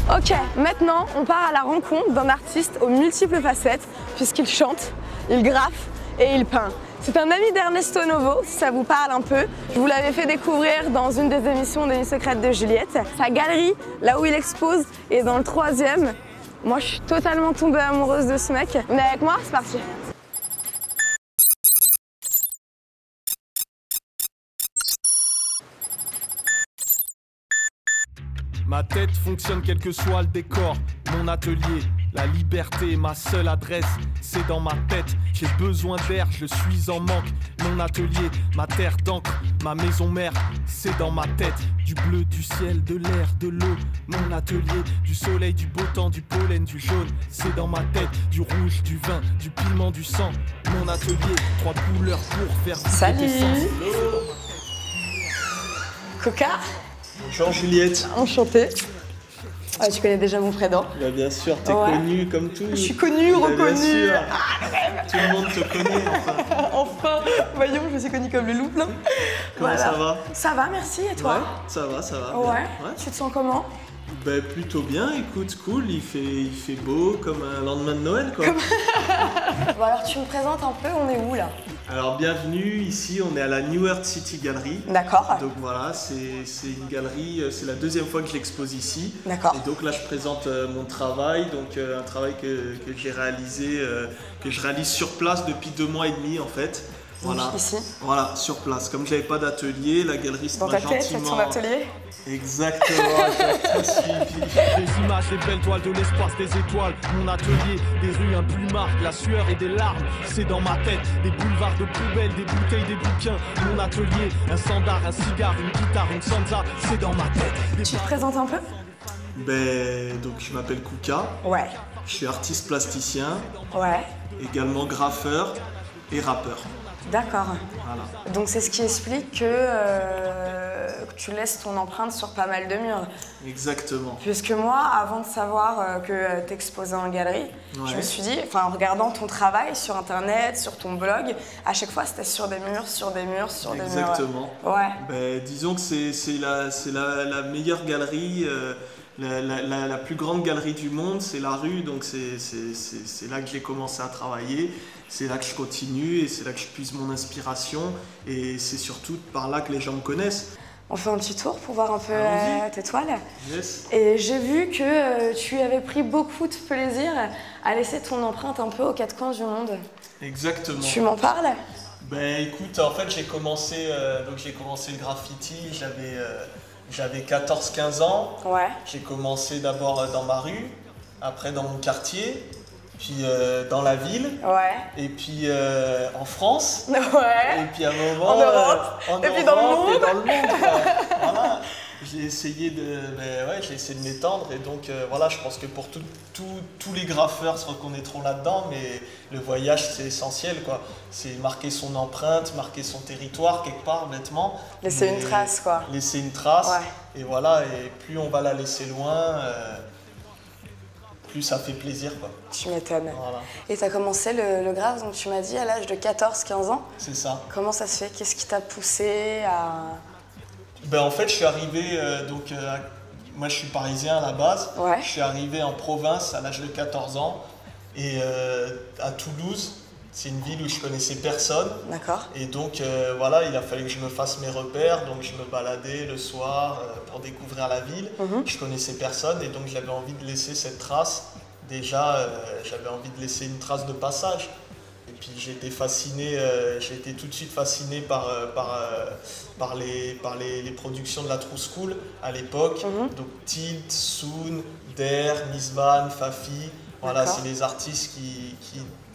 Ok, maintenant on part à la rencontre d'un artiste aux multiples facettes puisqu'il chante, il graffe et il peint. C'est un ami d'Ernesto Novo, si ça vous parle un peu. Je vous l'avais fait découvrir dans une des émissions des Nuits Secrètes de Juliette. Sa galerie, là où il expose, est dans le 3e. Moi je suis totalement tombée amoureuse de ce mec. Venez avec moi, c'est parti. Ma tête fonctionne quel que soit le décor. Mon atelier, la liberté est ma seule adresse. C'est dans ma tête, j'ai besoin d'air, je suis en manque. Mon atelier, ma terre d'encre, ma maison mère, c'est dans ma tête. Du bleu, du ciel, de l'air, de l'eau. Mon atelier, du soleil, du beau temps, du pollen, du jaune. C'est dans ma tête, du rouge, du vin, du piment, du sang. Mon atelier, 3 couleurs pour faire Salut. tes sens. Coca. Bonjour Juliette. Enchantée. Ah, tu connais déjà mon prénom. Bah bien sûr, t'es connue comme tout. Je suis connue, Bah, reconnue. Bien sûr. Tout le monde te connaît enfin. Enfin, voyons, je suis connue comme le loup. Comment Voilà. ça va? Ça va, merci. Et toi? Ouais, ça va, ça va. Ouais. Bien. Tu te sens comment? Bah plutôt bien, écoute, cool, il fait beau comme un lendemain de Noël quoi. Bon alors tu me présentes un peu, on est où là? Alors bienvenue, ici on est à la New Earth City Gallery. D'accord. Donc voilà, c'est une galerie, c'est la 2e fois que je l'expose ici. D'accord. Et donc là je présente mon travail, donc un travail que j'ai réalisé, que je réalise sur place depuis 2 mois et demi en fait. Voilà. Ici. Voilà, sur place. Comme j'avais pas d'atelier, la galeriste Dans m'a ta tête, c'est gentiment... ton atelier? Exactement, j'ai tout suivi. Des images, des belles toiles, de l'espace, des étoiles. Mon atelier, des rues, un plumard, de la sueur et des larmes. C'est dans ma tête, des boulevards de poubelles, des bouteilles, des bouquins. Mon atelier, un sandar, un cigare, une guitare, une sansa. C'est dans ma tête. Tu te présentes un peu? Ben, donc je m'appelle Kouka, Ouais. je suis artiste plasticien, Ouais. également graffeur et rappeur. D'accord. Voilà. Donc c'est ce qui explique que tu laisses ton empreinte sur pas mal de murs. Exactement. Puisque moi, avant de savoir que t'exposais en galerie, je me suis dit, enfin en regardant ton travail sur internet, sur ton blog, à chaque fois c'était sur des murs, sur des murs, sur des murs. Exactement. Ouais. Ben, disons que c'est la meilleure galerie, la plus grande galerie du monde, c'est la rue, donc c'est là que j'ai commencé à travailler, c'est là que je continue et c'est là que je puise mon inspiration et c'est surtout par là que les gens me connaissent. On fait un petit tour pour voir un peu tes toiles. Yes. Et j'ai vu que tu avais pris beaucoup de plaisir à laisser ton empreinte un peu aux 4 coins du monde. Exactement. Tu m'en parles? Ben écoute, en fait j'ai commencé le graffiti, j'avais 14-15 ans. Ouais. J'ai commencé d'abord dans ma rue, après dans mon quartier, puis dans la ville, Ouais. et puis en France, Ouais. et puis à un moment En Europe, et puis dans le monde. et dans le monde, quoi. Voilà. J'ai essayé de m'étendre et donc voilà, je pense que pour tous les graffeurs se reconnaîtront là-dedans, mais le voyage c'est essentiel quoi. C'est marquer son empreinte, marquer son territoire quelque part bêtement. Laisser une trace quoi. Laisser une trace. Ouais. Et voilà, et plus on va la laisser loin, plus ça fait plaisir quoi. Tu m'étonnes. Voilà. Et tu as commencé le graphe, donc tu m'as dit à l'âge de 14-15 ans. C'est ça. Comment ça se fait? Qu'est-ce qui t'a poussé à... Ben en fait, je suis arrivé, moi je suis parisien à la base. Ouais. Je suis arrivé en province à l'âge de 14 ans et à Toulouse, c'est une ville où je connaissais personne. D'accord. Et donc voilà, il a fallu que je me fasse mes repères, donc je me baladais le soir pour découvrir la ville. Je connaissais personne et donc j'avais envie de laisser cette trace. Déjà, j'avais envie de laisser une trace de passage. Et puis j'ai été fasciné, j'ai été tout de suite fasciné par les productions de la True School à l'époque. Donc Tilt, Soon, Der, Misvan, Fafi, voilà, c'est les artistes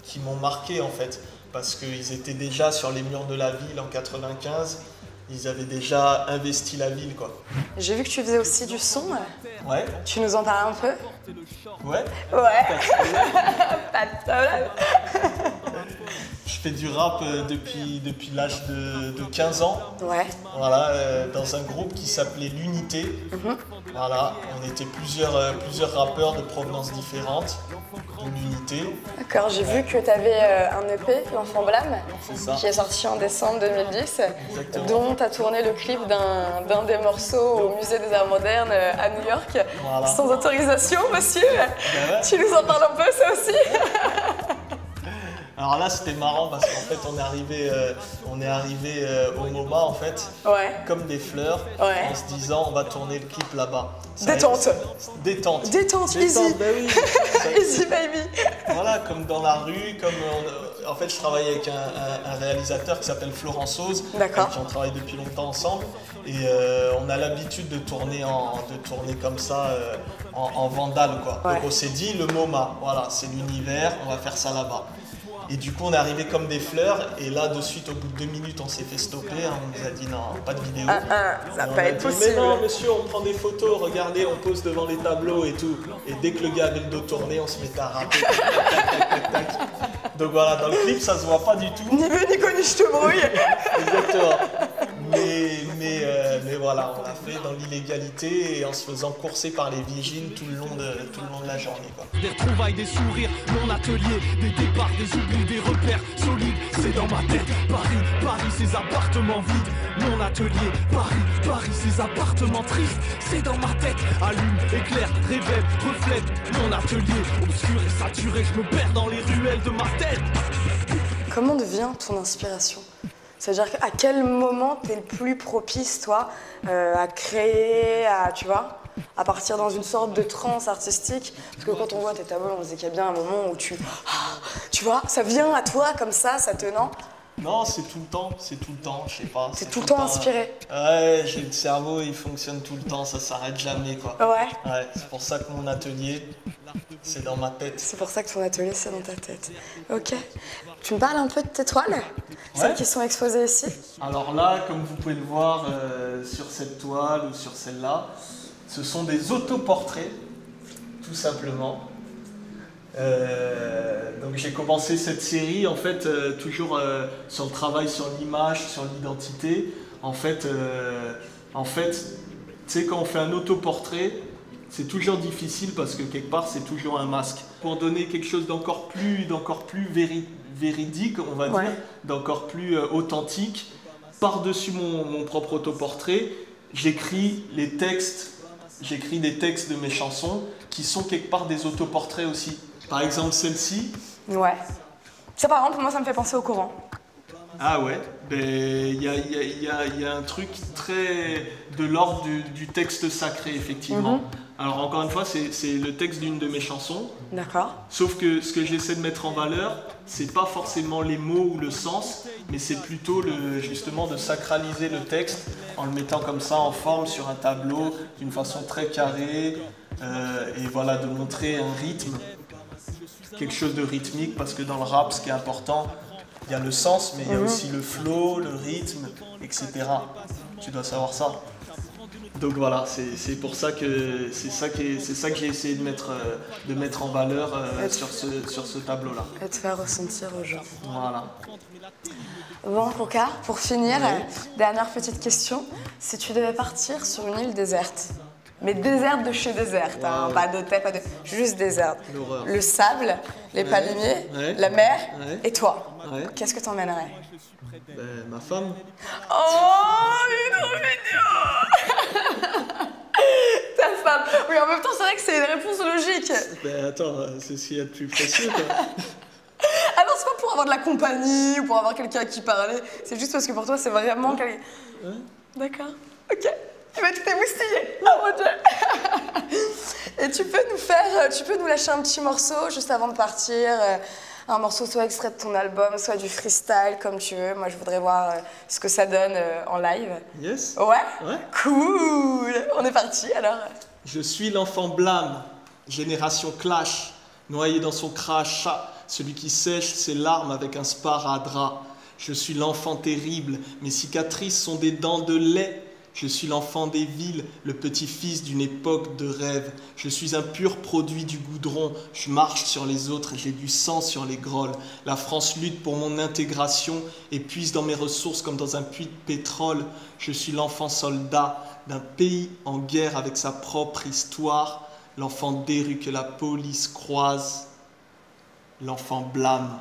qui m'ont marqué en fait. Parce qu'ils étaient déjà sur les murs de la ville en 95, ils avaient déjà investi la ville quoi. J'ai vu que tu faisais aussi du son. Ouais. Tu nous en parles un peu? Ouais. Ouais. Pas de problème. Je fais du rap depuis l'âge de 15 ans. Ouais. Voilà, dans un groupe qui s'appelait l'Unité. Voilà, on était plusieurs rappeurs de provenances différentes, une unité. D'accord, j'ai vu que tu avais un EP, L'Enfant Blâme, qui est sorti en décembre 2010, Exactement. dont tu as tourné le clip d'un des morceaux au Musée des Arts Modernes à New York, Voilà. sans autorisation, monsieur. Ben ouais. Tu nous en parles un peu, ça aussi? Alors là, c'était marrant parce qu'en fait, on est arrivé au MoMA en fait, Ouais. comme des fleurs, Ouais. en se disant on va tourner le clip là-bas. Détente. Détente. Détente, easy. Ben oui. Easy, baby. Voilà, comme dans la rue, en fait, je travaille avec un réalisateur qui s'appelle Florent Sauze, D'accord. avec qui on travaille depuis longtemps ensemble, et on a l'habitude de tourner comme ça en vandale, quoi. Ouais. Donc on s'est dit le MoMA, voilà, c'est l'univers, on va faire ça là-bas. Et du coup, on est arrivé comme des fleurs, et là, de suite, au bout de 2 minutes, on s'est fait stopper. On nous a dit non, pas de vidéo. Ça va On pas a être dit, possible. mais non, monsieur, on prend des photos, regardez, on pose devant les tableaux et tout. Et dès que le gars avait le dos tourné, on se mettait à rapper. Tac, tac, tac, tac. Donc voilà, dans le clip, ça se voit pas du tout. Ni vu ni connu, je te brouille. Exactement. Mais voilà, on l'a fait dans l'illégalité et en se faisant courser par les vigiles tout le long de la journée, quoi. Des retrouvailles, des sourires, mon atelier, des départs, des oublis, des repères solides, c'est dans ma tête. Paris, ces appartements vides, mon atelier. Paris, ces appartements tristes, c'est dans ma tête. Allume, éclaire, révèle, reflète, mon atelier. Obscur et saturé, je me perds dans les ruelles de ma tête. Comment devient ton inspiration? C'est-à-dire à quel moment t'es le plus propice, toi, à créer, tu vois, à partir dans une sorte de transe artistique? Parce que quand on voit tes tableaux, on se dit qu'il y a bien un moment où tu vois, ça vient à toi comme ça tenant. Non, c'est tout le temps, je sais pas. T'es tout le temps inspiré. Ouais, j'ai le cerveau, il fonctionne tout le temps, ça s'arrête jamais, quoi. Ouais. Ouais, c'est pour ça que mon atelier, c'est dans ma tête. C'est pour ça que ton atelier, c'est dans ta tête. Ok. Tu me parles un peu de tes toiles? Celles qui sont exposées ici? Alors là, comme vous pouvez le voir sur cette toile ou sur celle-là, ce sont des autoportraits, tout simplement. Donc j'ai commencé cette série en fait toujours sur le travail sur l'image, sur l'identité. En fait, tu sais, quand on fait un autoportrait, c'est toujours difficile parce que quelque part c'est toujours un masque. Pour donner quelque chose d'encore plus véridique, on va dire, d'encore plus authentique, par-dessus mon propre autoportrait, j'écris des textes de mes chansons qui sont quelque part des autoportraits aussi. Par exemple, celle-ci. Ouais. Ça, par exemple, moi, ça me fait penser au Coran. Ah ouais, il y a un truc très de l'ordre du texte sacré, effectivement. Alors encore une fois, c'est le texte d'une de mes chansons. D'accord. Sauf que ce que j'essaie de mettre en valeur, c'est pas forcément les mots ou le sens, mais c'est plutôt justement de sacraliser le texte en le mettant comme ça en forme sur un tableau d'une façon très carrée, et voilà, de montrer un rythme, quelque chose de rythmique, parce que dans le rap, ce qui est important, il y a le sens, mais il y a aussi le flow, le rythme, etc. Tu dois savoir ça. Donc voilà, c'est pour ça que c'est ça que j'ai essayé de mettre en valeur sur ce tableau-là. Et te faire ressentir aux gens. Voilà. Bon, Coca, pour finir, dernière petite question. Si tu devais partir sur une île déserte, mais déserte de chez déserte, hein, pas d'hôtel, juste déserte. L'horreur. Le sable, les palmiers, la mer et toi. Ouais. Qu'est-ce que t'emmènerais? Ben, ma femme. Oh, il est trop mignon. Ta femme. Oui, en même temps, c'est vrai que c'est une réponse logique. Ben attends, c'est ce qu'il y a de plus précieux, quoi. Ah non, c'est pas pour avoir de la compagnie ou pour avoir quelqu'un à qui parler. C'est juste parce que pour toi, c'est vraiment quelqu'un. D'accord. Ok. Tu vas tout émoustiller. Oh mon Dieu. Et tu peux nous lâcher un petit morceau juste avant de partir. Un morceau soit extrait de ton album, soit du freestyle, comme tu veux. Moi, je voudrais voir ce que ça donne en live. Yes. Ouais. Cool. On est parti alors. Je suis l'enfant blâme, génération clash, noyé dans son crachat, celui qui sèche ses larmes avec un sparadrap. Je suis l'enfant terrible, mes cicatrices sont des dents de lait. Je suis l'enfant des villes, le petit-fils d'une époque de rêve. Je suis un pur produit du goudron. Je marche sur les autres, j'ai du sang sur les grolles. La France lutte pour mon intégration et puise dans mes ressources comme dans un puits de pétrole. Je suis l'enfant soldat d'un pays en guerre avec sa propre histoire. L'enfant des rues que la police croise. L'enfant blâme.